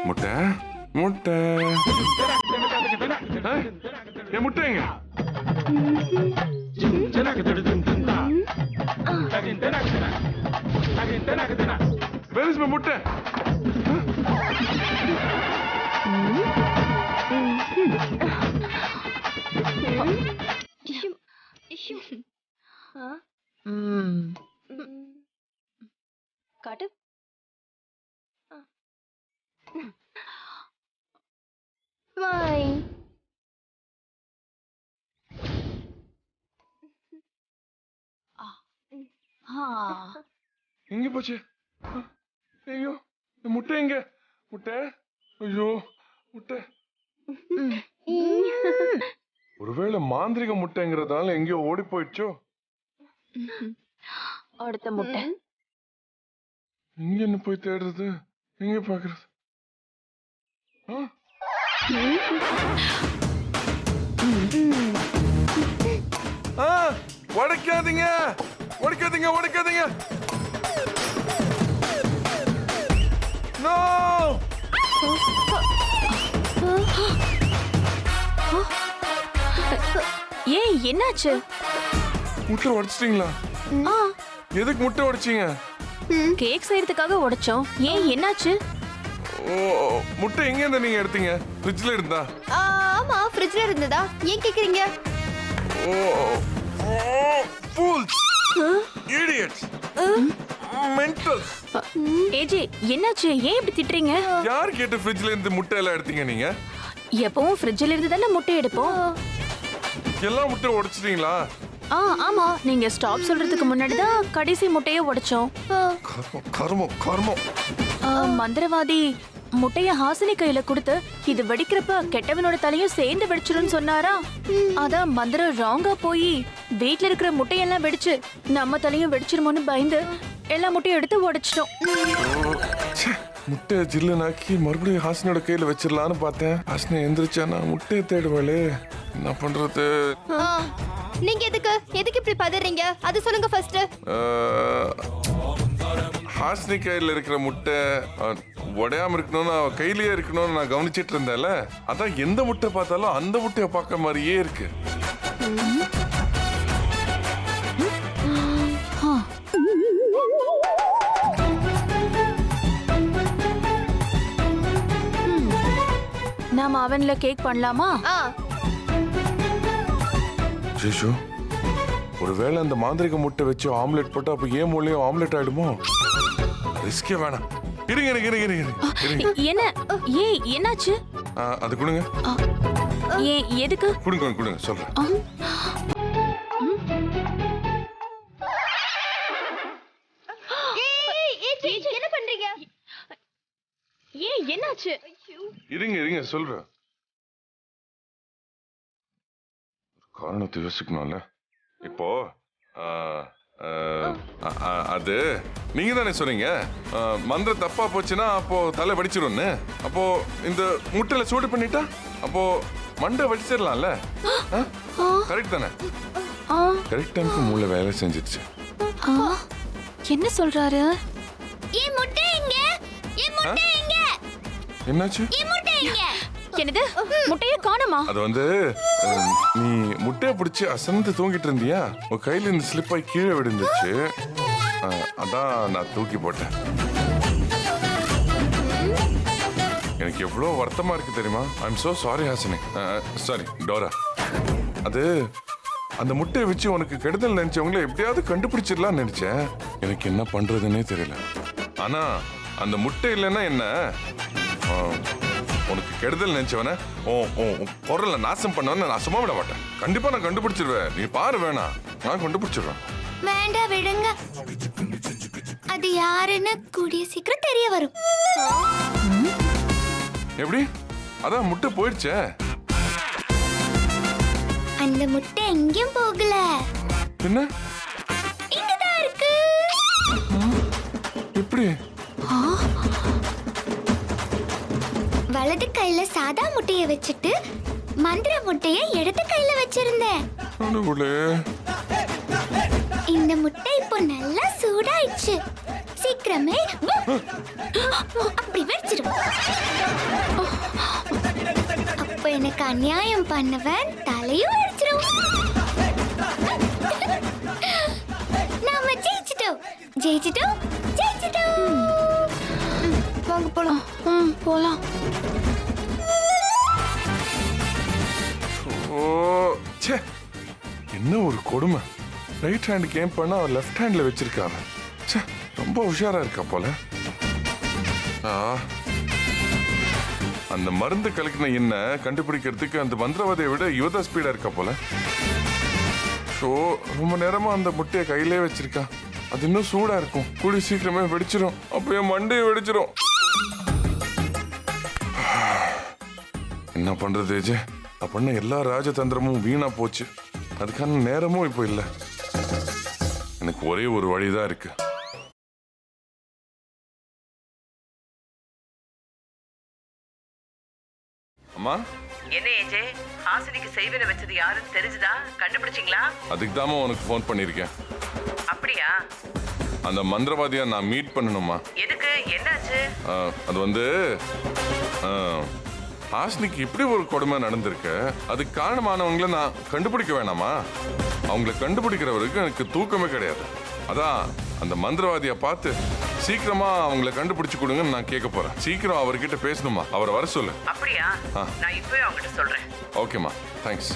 முட்டை முட்டை என் முட்டைங்க Where is my முட்டை? காட்டு. Fine. எங்க போச்சு? ஐயோ முட்டை எங்க? முட்டை ஐயோ முட்டை. ஒருவேளை மாந்திரிக முட்டைங்கிறதால எங்கேயோ ஓடி போயிடுச்சோ? அடுத்த முட்டை. இங்க என்ன போய் தேடுறது? எங்க பாக்குறது? உடைக்காதீங்க உடைக்காதீங்க உடைக்காதீங்க. நோ ஏய் என்னாச்சு? முட்டை உடைச்சிட்டீங்களா? எதுக்கு முட்டை உடைச்சீங்க? கேக் செய்யறதுக்காக உடைச்சோம். ஏன் என்னாச்சு? ஓ முட்டை எங்க இருந்தா நீங்க எடுத்தீங்க? ஃப்ரிட்ஜ்ல இருந்தா? ஆமா ஃப்ரிட்ஜ்ல இருந்ததா? ஏன் கேக்குறீங்க? ஓ fools idiots mentals. ஏஜி என்னாச்சு? ஏன் இப்படி திட்டுறீங்க? யார் கேட்டு ஃப்ரிட்ஜ்ல இருந்து முட்டை எல்லாம் எடுத்தீங்க நீங்க? எப்பவும் ஃப்ரிட்ஜ்ல இருந்து தானே முட்டை எடுப்போம். எல்லா முட்டையும் உடைச்சிட்டீங்களா? ஆமா, நீங்க ஸ்டாப் சொல்றதுக்கு முன்னாடி தான் கடைசி முட்டையை உடைச்சோம். கர்மம் கர்மம். மந்திரவாதி முட்டைய ஹாசினி கையில கொடுத்து இது வெடிக்கிறப்ப கெட்டவனோட தலையும் சேர்ந்து வெடிச்சிருன்னு சொன்னாரா? அதான் மந்திரம் ராங்கா போய் வீட்ல இருக்கிற முட்டையெல்லாம் வெடிச்சு நம்ம தலையும் வெடிச்சிருமோன்னு பயந்து எல்லா முட்டையும் எடுத்து உடைச்சிட்டோம். முட்டையை ஜில்லுனாக்கி மறுபடியும் ஹாசினியோட கையில வச்சிடலான்னு பார்த்தேன். ஹாசினி எந்திரிச்சா நான் முட்டையை தேடுவாளே, என்ன பண்றது? நீங்க எதுக்கு இப்படி பதறீங்க? அது சொல்லுங்க ஃபர்ஸ்ட். ஹாசினி கையில இருக்கிற முட்டை உடையாம இருக்கணும்னு அவ கையிலேயே இருக்கணும்னு நான் கவனிச்சிட்டு இருந்தேன்ல, அதான் எந்த முட்டை பார்த்தாலும் அந்த முட்டையை பார்க்க மாதிரியே இருக்கு. நாம அவன்ல கேக் பண்ணலாமா? ஜேஷு, ஒருவேளை அந்த மாந்திரிக முட்டை வச்சு ஆம்லெட் போட்டா அப்ப ஏன் மூலையும் ஆம்லெட் ஆயிடுமோ? ரிஸ்கே வேணாம். இருங்க இருங்க இருங்க இருங்க. என்ன? ஏய் என்னாச்சு? அது கொடுங்க. ஏன் எதுக்கு? கொடுங்க கொடுங்க சொல்றேன். என்ன பண்றீங்க? ஏய் என்னாச்சு? இருங்க இருங்க சொல்றேன். காரணத்தை யோசிக்கணும்ல. இப்போ அது நீங்க தானே சொன்னீங்க மந்திரம் தப்பா போச்சுன்னா அப்போ தலை வடிச்சிரும்னு. அப்போ இந்த முட்டையில சூடு பண்ணிட்டா அப்போ மண்டை வடிச்சிடலாம்ல. கரெக்ட் தானே? கரெக்ட் டைம்க்கு மூளை வேலை செஞ்சிடுச்சு. என்ன சொல்றாரு? என்னாச்சு? என்னது? முட்டைய காணுமா? அது வந்து நீ முட்டையை பிடிச்சி அசந்து தூங்கிட்டு இருந்தியா, உன் கையில இருந்து ஸ்லிப் ஆகி கீழே விழுந்துச்சு. அதான் நான் தூக்கி போட்டேன். எனக்கு எவ்வளவு வருத்தமா இருக்கு தெரியுமா? I am so sorry Hasini. Sorry Dora. அது அந்த முட்டையை வச்சு உனக்கு கெடுதல் நினைச்சவங்கள எப்படியாவது கண்டுபிடிச்சிடலாம் நினைச்சேன். எனக்கு என்ன பண்றதுன்னே தெரியல. ஆனா அந்த முட்டை இல்லைன்னா என்ன, உனக்கு கெடுதல் நினைச்சவன பொருளை நாசம் பண்ணவன நான் சும்மா விட மாட்டேன். கண்டிப்பா நான் கண்டுபிடிச்சிருவேன். நீ பாரு, வேணாம் நான் கண்டுபிடிச்சிடுவேன். வேண்டாம் விடுங்க, அது யாருன்னு கூடிய சீக்கிரம் தெரிய வரும். எப்படி? அதான் முட்டை போயிடுச்சே. அந்த முட்டை எங்கேயும் போகல. என்ன? இங்கதான் இருக்கு. எப்படி? வலது கையில சாதா முட்டைய வச்சுட்டு மந்திர முட்டைய இடது கையில வச்சிருந்தேன். இந்த முட்டை இப்போ நல்லா சூடாயிடுச்சு. சீக்கிரமே அப்படி வெடிச்சிடும். அப்ப எனக்கு அநியாயம் பண்ணவன் தலையும் வெடிச்சிடும். நாம ஜெயிச்சிட்டோம் ஜெயிச்சிட்டோம் ஜெயிச்சிட்டோம். வாங்க போலாம். போலாம். ஓ ச்சே, என்ன ஒரு கொடுமை. ரைட் ஹேண்டுக்கு ஏம் பண்ணா அவர் லெஃப்ட் ஹேண்ட்ல வச்சிருக்காங்க. ச்சே, ரொம்ப உஷாரா இருக்கா போல. அந்த மருந்து கலக்கின என்ன கண்டுபிடிக்கிறதுக்கு அந்த மந்திரவாதியை விட யுவதா ஸ்பீடா இருக்கா போல. ஸோ ரொம்ப நேரமா அந்த முட்டையை கையிலே வச்சிருக்கா. அது இன்னும் சூடா இருக்கும். கூடி சீக்கிரமே வெடிச்சிடும். அப்போ என் மண்டையை வெடிச்சிடும். என்ன பண்றது ஜெய்? அப்படின்னா எல்லா ராஜதந்திரமும் வீணா போச்சு. அதுக்கான நேரமும் இப்போ இல்லை. எனக்கு ஒரே ஒரு வழிதான் இருக்கு. அம்மா, என்ன ஏஜே, ஹாசினிக்கு செய்வன வச்சது யாருன்னு தெரிஞ்சுதா? கண்டுபிடிச்சிங்களா? அதுக்கு தாமா உனக்கு ஃபோன் பண்ணியிருக்கேன். அப்படியா? அந்த மந்திரவாதியா நான் மீட் பண்ணணுமா? எதுக்கு? என்னாச்சு? அது வந்து ஹாசினிக்கு இப்படி ஒரு கொடுமை நடந்திருக்கு. அதுக்கு காரணமானவங்கள நான் கண்டுபிடிக்க வேணாமா? அவங்கள கண்டுபிடிக்கிற வரைக்கும் எனக்கு தூக்கமே கிடையாது. அதான் அந்த மந்திரவாதியை பார்த்து சீக்கிரமா அவங்கள கண்டுபிடிச்சு கொடுங்கன்னு நான் கேட்க போறேன். சீக்கிரம் அவர்கிட்ட பேசணுமா? அவரை வர சொல்லு. அப்படியா? நான் இப்பவே அவங்ககிட்ட சொல்றேன். ஓகேம்மா, தேங்க்ஸ்.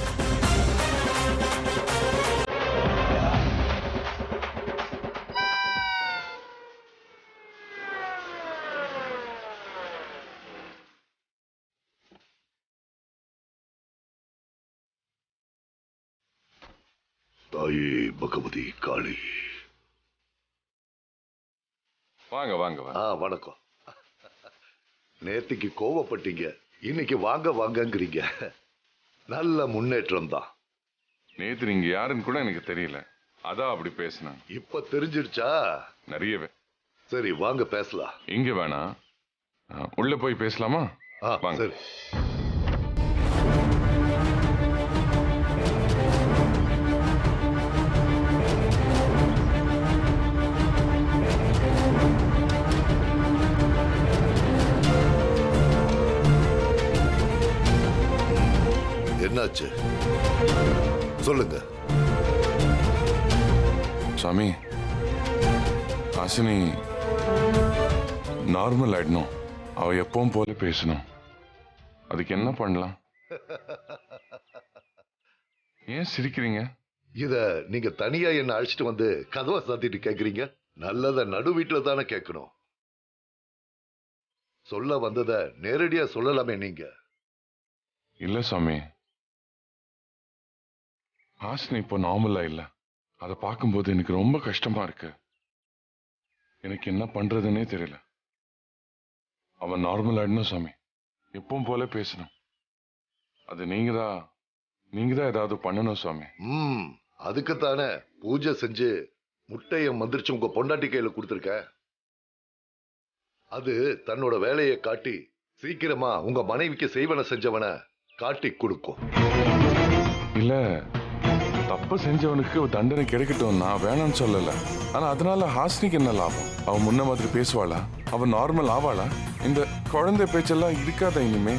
தாயே பகவதி காளி. வாங்க வாங்க வாங்க. வணக்கம். நேத்திக்கு கோவப்பட்டீங்க, இன்னைக்கு வாங்க வாங்கங்கிறீங்க. நல்ல முன்னேற்றம் தான். நேத்து நீங்க யாருன்னு கூட எனக்கு தெரியல. அதான் அப்படி பேசினேன். இப்ப தெரிஞ்சிருச்சா? நிறையவே. சரி வாங்க பேசலாம். இங்க வேணாம், உள்ள போய் பேசலாமா? வாங்க. சரி. என்னாச்சு சொல்லுங்க. சாமி, ஹாசினி நார்மல் ஆயிடணும். அவ எப்பவும் போல பேசணும். அதுக்கு என்ன பண்ணலாம்? ஏன் சிரிக்கிறீங்க? இத நீங்க தனியா என்ன அழைச்சிட்டு வந்து கதவை சாத்திட்டு கேக்குறீங்க? நல்லத நடு வீட்டுல தானே கேட்கணும். சொல்ல வந்தத நேரடியா சொல்லலாமே நீங்க. இல்ல சாமி, ஹாசினி இப்போ நார்மலா இல்ல. அதை பார்க்கும்போது எனக்கு ரொம்ப கஷ்டமா இருக்கு. எனக்கு என்ன பண்றதுன்னே தெரியல. அவன் நார்மல் ஆயிடணும் சாமி. எப்பவும் போல பேசணும். அது நீங்க தான் ஏதாவது பண்ணணும் சாமி. அதுக்குத்தானே பூஜை செஞ்சு முட்டைய மந்திரிச்சு உங்க பொண்டாட்டி கையில கொடுத்துருக்க. அது தன்னோட வேலையை காட்டி சீக்கிரமா உங்க மனைவிக்கு செய்வன செஞ்சவன காட்டி கொடுக்கும். இல்ல, தப்பு செஞ்சவனுக்கு தண்டனை கிடைக்கட்டும், நான் வேணாம்னு சொல்லல. ஆனா அதனால ஹாசினிக்கு என்ன லாபம்? அவன் முன்ன மாதிரி பேசுவாளா? அவன் நார்மல் ஆவாளா? இந்த குழந்தை பேச்செல்லாம் இருக்காதா இனிமே?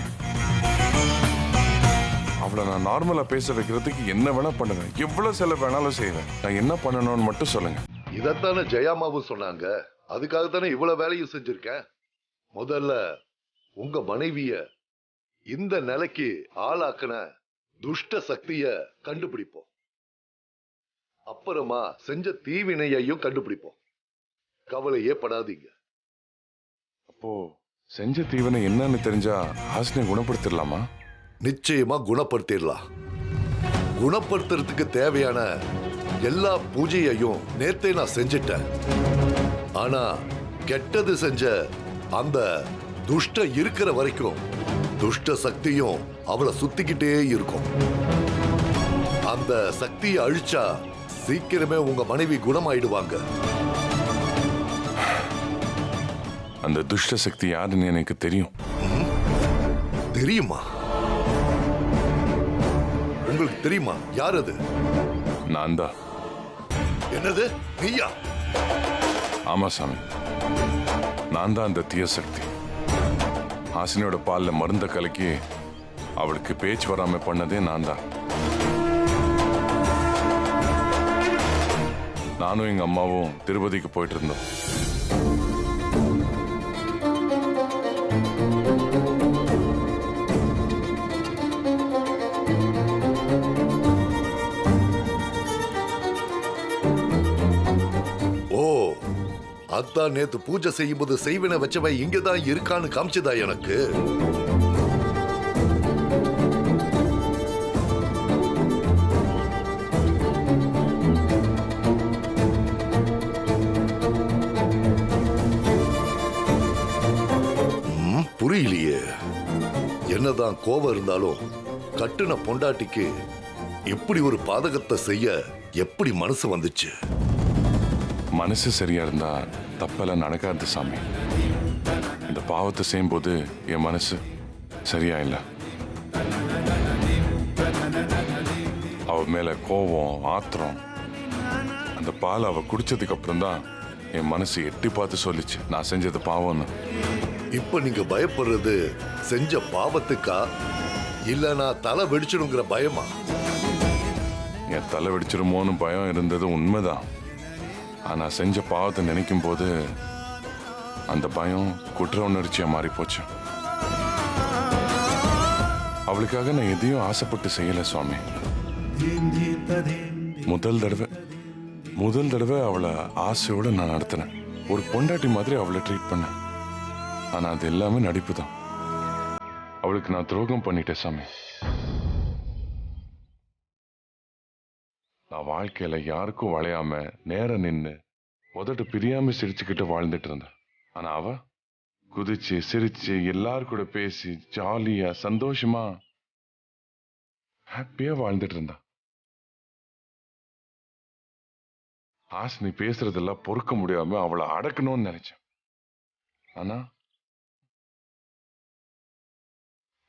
அவளை நான் நார்மலா பேச வைக்கிறதுக்கு என்ன வேணா பண்ணுவேன். எவ்வளவு செலவு வேணாலும் செய்வேன். நான் என்ன பண்ணணும்னு மட்டும் சொல்லுங்க. இதத்தானே ஜெயாமாவும் சொன்னாங்க. அதுக்காகத்தானே இவ்வளவு வேலையும் செஞ்சிருக்கேன். முதல்ல உங்க மனைவிய இந்த நிலைக்கு ஆளாக்குன துஷ்ட சக்திய கண்டுபிடிப்போம். அப்புறமா செஞ்ச தீவினையையும் கண்டுபிடிப்போம். கவலையே படாதீங்க. அப்போ செஞ்ச தீவனை என்னன்னு தெரிஞ்சா ஹாசினை குணப்படுத்திடலாமா? நிச்சயமா குணப்படுத்திடலாம். குணப்படுத்துறதுக்கு தேவையான எல்லா பூஜையையும் நேத்தே நான் செஞ்சிட்டேன். ஆனா கெட்டது செஞ்ச அந்த துஷ்ட இருக்கிற வரைக்கும் துஷ்ட சக்தியும் அவளை சுத்திக்கிட்டே இருக்கும். அந்த சக்தியை அழிச்சா சீக்கிரமே உங்க மனைவி குணமாயிடுவாங்க. அந்த துஷ்ட சக்தி யாருன்னு எனக்கு தெரியும். தெரியுமா? உங்களுக்கு தெரியுமா யார் அது? நான் தான். என்னது, நீயா? ஆமா சாமி, நான் தான் அந்த தீய சக்தி. ஹாசினியோட பால்ல மருந்த கலக்கி அவளுக்கு பேச்சு வராம பண்ணதே நான் தான். நானும் எங்க அம்மாவும் திருப்பதிக்கு போயிட்டு இருந்தோம். அதான் நேத்து பூஜை செய்யும்போது செய்வன வச்சவன் இங்கதான் இருக்கான்னு காமிச்சுதா எனக்கு. புரியலையே. என்னதான் கோபம் இருந்தாலும் கட்டுன பொண்டாட்டிக்கு இப்படி ஒரு பாதகத்தை செய்ய எப்படி மனசு வந்துச்சு? மனசு சரியா இருந்தா தப்பெல்லாம் நடக்காது சாமி. இந்த பாவத்தை செய்யும்போது என் மனசு சரியா இல்லை. அவ மேல கோபம், ஆத்திரம். அந்த பால் அவ குடிச்சதுக்கு அப்புறம் தான் என் மனசு எட்டி பார்த்து சொல்லிச்சு நான் செஞ்சது பாவம்னு. இப்ப நீங்க பயப்படுறது செஞ்ச பாவத்துக்கா இல்ல நான் தலை வெடிச்சிடுங்கிற பயமா? என் தலை வெடிச்சிருமோன்னு பயம் இருந்தது உண்மைதான். ஆனா செஞ்ச பாவத்தை நினைக்கும் போது அந்த பயம் குற்ற உணர்ச்சியா மாறி போச்சு. அவளுக்காக நான் எதையும் ஆசைப்பட்டு செய்யல சுவாமி. முதல் தடவை அவளை ஆசையோட நான் நடத்தினேன். ஒரு பொண்டாட்டி மாதிரி அவளை ட்ரீட் பண்ணேன். ஆனா அது எல்லாமே நடிப்பு தான். அவளுக்கு நான் துரோகம் பண்ணிட்டேன் சாமி. நான் வாழ்க்கையில யாருக்கும் வளையாம நேர நின்னு உதட்டு பிரியாம சிரிச்சுக்கிட்டு வாழ்ந்துட்டு இருந்தேன். ஆனா அவ குதிச்சு சிரிச்சு எல்லாரும் கூட பேசி ஜாலியா சந்தோஷமா ஹாப்பியா வாழ்ந்துட்டு இருந்தா. ஹாசினி பேசுறதெல்லாம் பொறுக்க முடியாம அவளை அடக்கணும்னு நினைச்சேன். ஆனா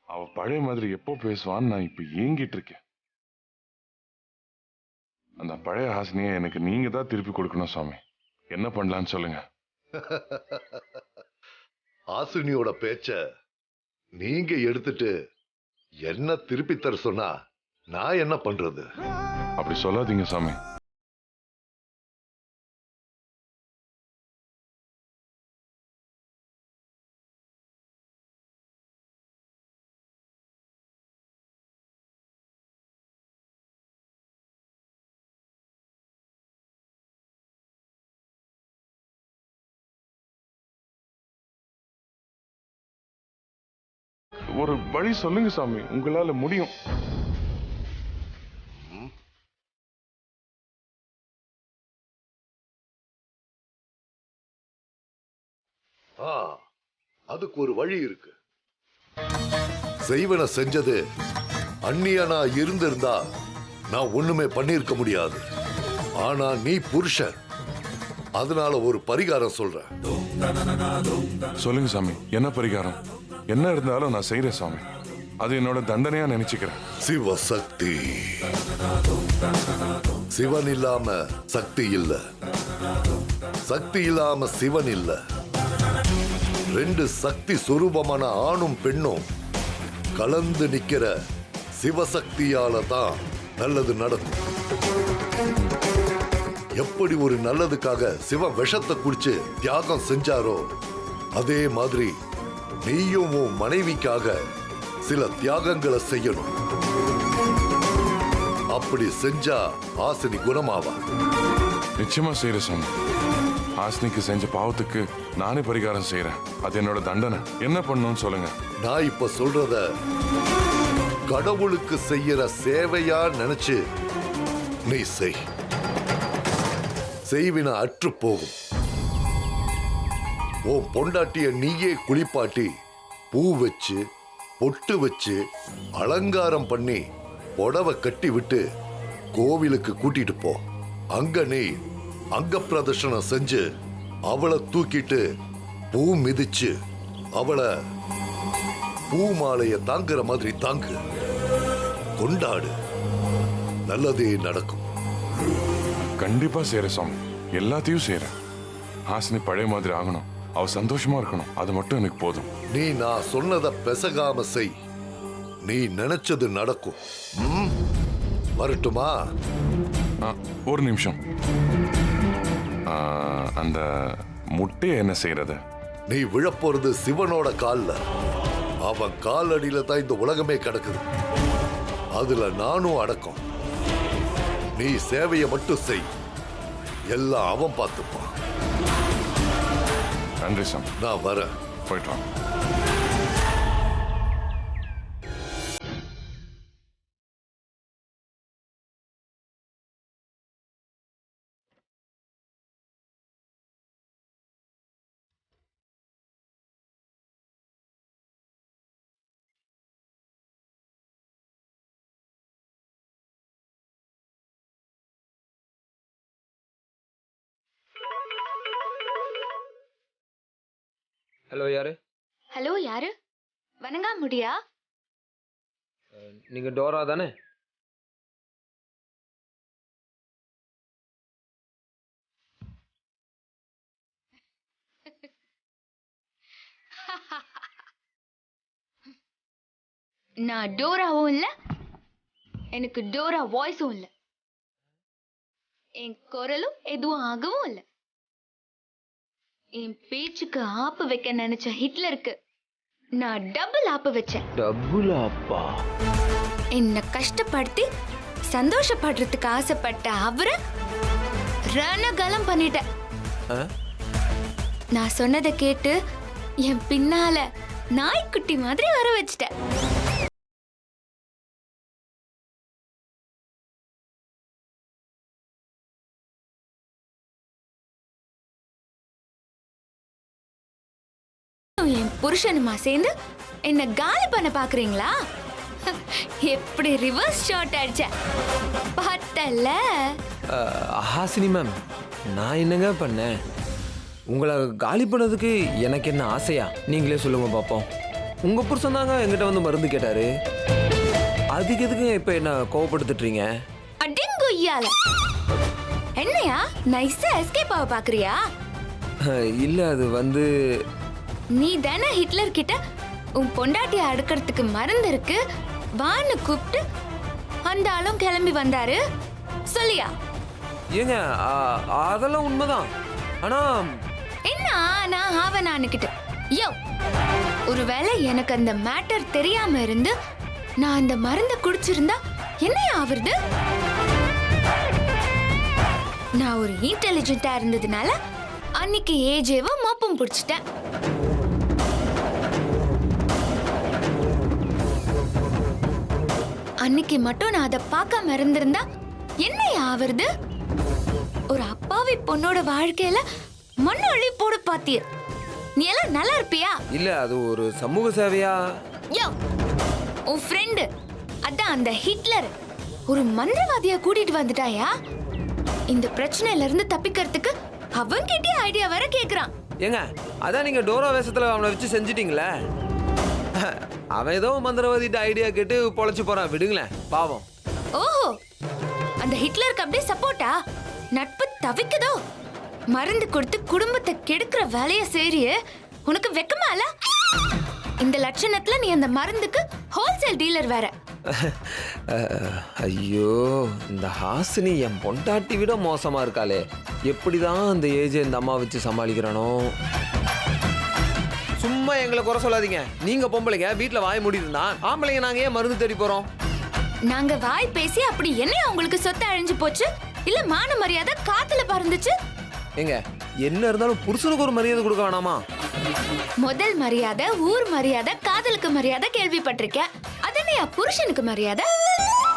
அவ பழைய மாதிரி எப்போ பேசுவான்னு நான் இப்ப ஏங்கிட்டு இருக்கேன். அந்த பழைய ஹாசினியை எனக்கு நீங்க தான் திருப்பி கொடுக்கணும் சாமி. என்ன பண்ணலான்னு சொல்லுங்க. ஹாசினியோட பேச்ச நீங்க எடுத்துட்டு என்ன திருப்பி தர சொன்னா நான் என்ன பண்றது? அப்படி சொல்லாதீங்க சாமி. ஒரு வழி சொல்லுங்க சாமி, உங்களால முடியும். அதுக்கு ஒரு வழி இருக்கு. செய்வன செஞ்சது அந்நியனா இருந்திருந்தா நான் ஒண்ணுமே பண்ணிருக்க முடியாது. ஆனா நீ புருஷன், அதனால ஒரு பரிகாரம் சொல்றேன். சொல்லுங்க சாமி, என்ன பரிகாரம்? என்ன இருந்தாலும் நான் செய்யறேன் சாமி. அது என்னோட தண்டனையா நினைச்சுக்கிறேன். சிவசக்தி. சிவன் இல்லாம சக்தி இல்ல, சக்தி இல்லாம சிவன் இல்ல. ரெண்டு சக்தி சொரூபமான ஆணும் பெண்ணும் கலந்து நிக்கிற சிவசக்தியால தான் நல்லது நடக்கும். எப்படி ஒரு நல்லதுக்காக சிவன் விஷத்தை குடிச்சு தியாகம் செஞ்சாரோ அதே மாதிரி நீயும் உன் மனைவிக்காக சில தியாகங்களை செய்யணும். அப்படி செஞ்சா ஹாசினி குணமாவா. நிச்சயமா செய்யற சாமி. ஹாசினிக்கு செஞ்ச பாவத்துக்கு நானே பரிகாரம் செய்யறேன். அது என்னோட தண்டனை. என்ன பண்ணணும்னு சொல்லுங்க. நான் இப்ப சொல்றத கடவுளுக்கு செய்யற சேவையா நினைச்சு நீ செய். செய்வின அற்று போகும். உன் பொண்டாட்டிய நீயே குளிப்பாட்டி பூ வச்சு பொட்டு வச்சு அலங்காரம் பண்ணி புடவை கட்டி விட்டு கோவிலுக்கு கூட்டிட்டு போ. அங்க நீ அங்க பிரதர்ஷனம் செஞ்சு அவளை தூக்கிட்டு பூ மிதிச்சு அவளை பூ மாலைய தாங்குற மாதிரி தாங்கு. கொண்டாடு. நல்லதே நடக்கும். கண்டிப்பா செய்யறேன் சாமி. எல்லாத்தையும் செய்யறேன். ஹாசினி பழைய மாதிரி ஆகணும். அவ சந்தோஷமா இருக்கணும், அது மட்டும் எனக்கு போதும். நீ நான் சொன்னதை பெசகாம செய். நீ நினைச்சது நடக்கும். ம்? வரட்டுமா? ஒரு நிமிஷம். அந்த முட்டையை என்ன செய்யறது? நீ விழப்போறது சிவனோட கால்ல. அவன் காலடியில தான் இந்த உலகமே கிடக்குது. அதுல நானும் அடக்கம். நீ சேவையை மட்டும் செய், எல்லாம் அவன் பார்த்துப்பான். நன்றி சாமி. நான் வரேன். போயிட்டு வாங்க. ஹலோ, யாரு? ஹலோ, யாரு? வணங்கா முடியா? நீங்க டோரா தானே? நான் டோராவும் இல்ல, எனக்கு டோரா வாய்ஸும் இல்ல, என் குரலும் எதுவும் ஆகவும் இல்ல. என் பேச்சுக்கு ஆப்பு வைக்க நினைச்ச ஹிட்லருக்கு நான் டபுள் ஆப்பு வச்சேன். டபுள் ஆப்பா? என்ன கஷ்டப்படுத்தி சந்தோஷப்படுறதுக்கு ஆசைப்பட்ட அவரை ரணகலம் பண்ணிட்டேன். நான் சொன்னதை கேட்டு என் பின்னால நாய்க்குட்டி மாதிரி வர வச்சிட்டேன். என் புருஷனுமா சேர்ந்து என்ன காலி பண்ண பாக்குறீங்களா? எப்படி ரிவர்ஸ் ஷாட் அடிச்ச பார்த்தல? ஹாசினி மேம், நான் என்னங்க பண்ணேன்? உங்களை காலி பண்ணதுக்கு எனக்கு என்ன ஆசையா? நீங்களே சொல்லுங்க பாப்போம். உங்க புருஷன் தாங்க என்கிட்ட வந்து மருந்து கேட்டாரு. அதுக்கு எதுக்கு இப்ப என்ன கோவப்படுத்துறீங்க? அடிங்குய்யால என்னையா நைஸா எஸ்கேப் ஆக பாக்குறியா? இல்ல, அது வந்து நீ தானே ஹிட்லர் கிட்ட உன் பொண்டாட்டியை அடுக்கிறதுக்கு மருந்து இருக்கு வான்னு கூப்பிட்டு அந்த ஆளும் கிளம்பி வந்தாரு சொல்லியா? ஏங்க, அதெல்லாம் உண்மைதான். ஆனா என்ன நான் ஆவனான்னுக்கிட்டு யோ, ஒருவேளை எனக்கு அந்த மேட்டர் தெரியாம இருந்து நான் அந்த மருந்தை குடிச்சிருந்தா என்ன ஆவறது? நான் ஒரு இன்டெலிஜென்ட்டா இருந்ததுனால அன்னைக்கு ஏஜேவ மோப்பம் பிடிச்சிட்டேன். அன்னைக்கு மட்டும் நான் அதை பார்க்காம இருந்திருந்தா என்ன ஆவறது? ஒரு அப்பாவி பொண்ணோட வாழ்க்கையில மண்ணு அள்ளி போட பாத்திய. நீ எல்லாம் நல்லா இருப்பியா? இல்ல, அது ஒரு சமூக சேவையா. யோ, உன் ஃப்ரெண்டு அதான் அந்த ஹிட்லர் ஒரு மந்திரவாதியா கூட்டிட்டு வந்துட்டாயா? இந்த பிரச்சனையில இருந்து தப்பிக்கிறதுக்கு அவன் கிட்டே ஐடியா வர கேக்குறான். ஏங்க, அதான் நீங்க டோரா வேஷத்துல அவனை வச்சு செஞ்சிட்டீங்களே. அவன் ஏதோ மந்திரவாதிட்ட ஐடியா கேட்டு பொழைச்சு போறான், விடுங்களேன், பாவம். ஓஹோ, அந்த ஹிட்லருக்கு அப்படியே சப்போர்ட்டா? நட்பு தவிக்குதோ? மருந்து கொடுத்து குடும்பத்தை கெடுக்கிற வேலைய செய்றியே, உனக்கு வெக்கமா இல்ல? இந்த லட்சணத்துல நீ அந்த மருந்துக்கு ஹோல்சேல் டீலர் வேற. ஐயோ, இந்த ஹாசினி என் பொண்டாட்டி விட மோசமா இருக்காளே. எப்படிதான் அந்த ஏஜ் இந்த அம்மா வச்சு சமாளிக்கிறானோ. சும்மா எங்களை குறை சொல்லாதீங்க. நீங்க பொம்பளைங்க வீட்டுல வாய் மூடிட்டு ஆம்பளைங்க நாங்க ஏன் மருந்து தேடி போறோம்? நாங்க வாய் பேசி அப்படி என்ன உங்களுக்கு சொத்து அழிஞ்சு போச்சு? இல்ல மான மரியாதை காத்துல பறந்துச்சு? ஏங்க, என்ன இருந்தாலும் புருஷனுக்கு ஒரு மரியாதை கொடுக்க வேணாமா? முதல் மரியாதை ஊர் மரியாதை, காதலுக்கு மரியாதை கேள்விப்பட்டிருக்கேன். அதனையா புருஷனுக்கு மரியாதை?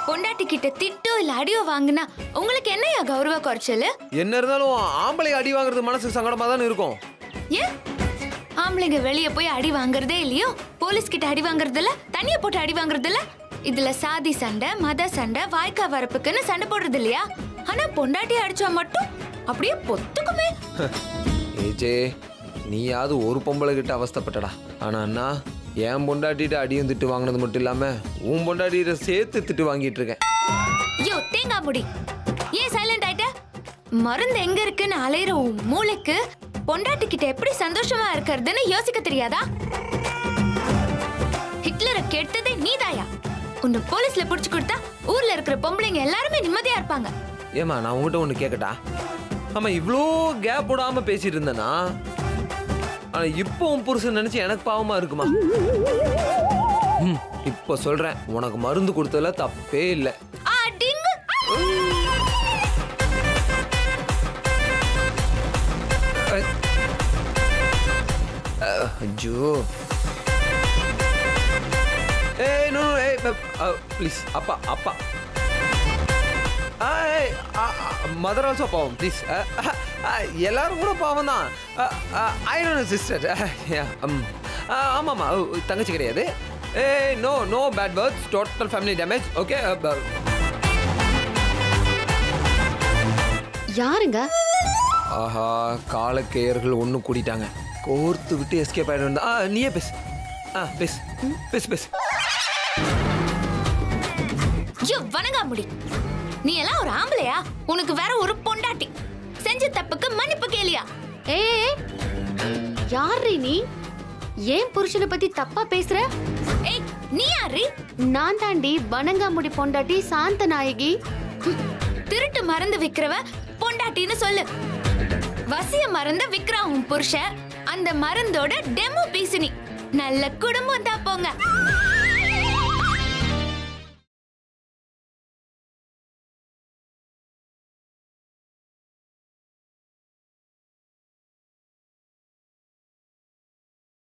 பொண்டாட்டி கிட்ட திட்டோ இல்ல அடியோ வாங்கினா உங்களுக்கு என்னையா கௌரவ குறைச்சல்? என்ன இருந்தாலும் ஆம்பளை அடி வாங்குறது மனசுக்கு சங்கடமா தானே இருக்கும். ஏன் ஆம்பளைங்க வெளிய போய் அடி வாங்குறதே இல்லையோ? போலீஸ் கிட்ட அடி வாங்குறது இல்ல, தனியா போட்டு அடி வாங்குறது இல்ல, இதுல சாதி சண்டை, மத சண்டை, வாய்க்கா வரப்புக்குன்னு சண்டை போடுறது இல்லையா? ஆனா பொண்டாட்டி அடிச்சா மட்டும் அப்படியே பொத்துக்குமே. ஏஜே, நீயாவது ஒரு பொம்பளை கிட்ட அவஸ்தப்பட்டடா. ஆனா அண்ணா, என் பொண்டாட்டிட்ட அடியும் திட்டு வாங்கினது மட்டும் இல்லாம உன் பொண்டாட்டிட்ட சேர்த்து திட்டு வாங்கிட்டு இருக்கேன். யோ தேங்காய் முடி, ஏன் சைலண்ட் ஆயிட்ட? மருந்து எங்க இருக்குன்னு அலையிற உன் மூளைக்கு பொண்டாட்டி கிட்ட எப்படி சந்தோஷமா இருக்கிறதுன்னு யோசிக்க தெரியாதா? ஹிட்லரை கெடுத்ததே நீதாயா? உன்னை போலீஸ்ல புடிச்சு கொடுத்தா ஊர்ல இருக்கிற பொம்பளைங்க எல்லாருமே நிம்மதியா இருப்பாங்க. ஏமா நான் உங்ககிட்ட ஒன்று கேட்கட்டா? ஆமா இவ்வளோ கேப் போடாம பேசிட்டு இருந்தேனா, ஆனா இப்போ உன் புருஷன் நினைச்சு எனக்கு பாவமா இருக்குமா? இப்போ சொல்றேன், உனக்கு மருந்து கொடுத்ததுல தப்பே இல்லை. அடிங்க. ஐயோ ஏய் நோ ஏய் ப்ளீஸ் அப்பா அப்பா மதர் ஆல்சோ பாவம் ப்ளீஸ். எல்லாரும் கூட பாவம் தான். I know sister. ஆமாம்மா தங்கச்சி கிடையாது. ஏய் no no bad words, total family damage. Okay யாருங்க? ஆஹா காலக்கேயர்கள் ஒன்று கூட்டிட்டாங்க. கோர்த்து விட்டு எஸ்கேப் ஆகிட்டு வந்தா. நீயே பேசு. பேசு பேசு பேசு. ஐயோ வணங்காமுடி, நீ எல்லாம் ஒரு ஆம்பளையா? உனக்கு வேற ஒரு பொண்டாட்டி. செஞ்ச தப்புக்கு மன்னிப்பு கேளியா? ஏய் யாரு நீ? ஏன் புருஷனை பத்தி தப்பா பேசுற? ஏய் நீ யாரு? நான் தாண்டி வணங்காமுடி பொண்டாட்டி சாந்த நாயகி. திருட்டு மருந்து விக்கிறவ பொண்டாட்டின்னு சொல்லு. வசிய மருந்து விக்கிறான் உன் புருஷன். அந்த மருந்தோட டெமோ பீஸ் நீ. நல்ல குடும்பம் தான் போங்க.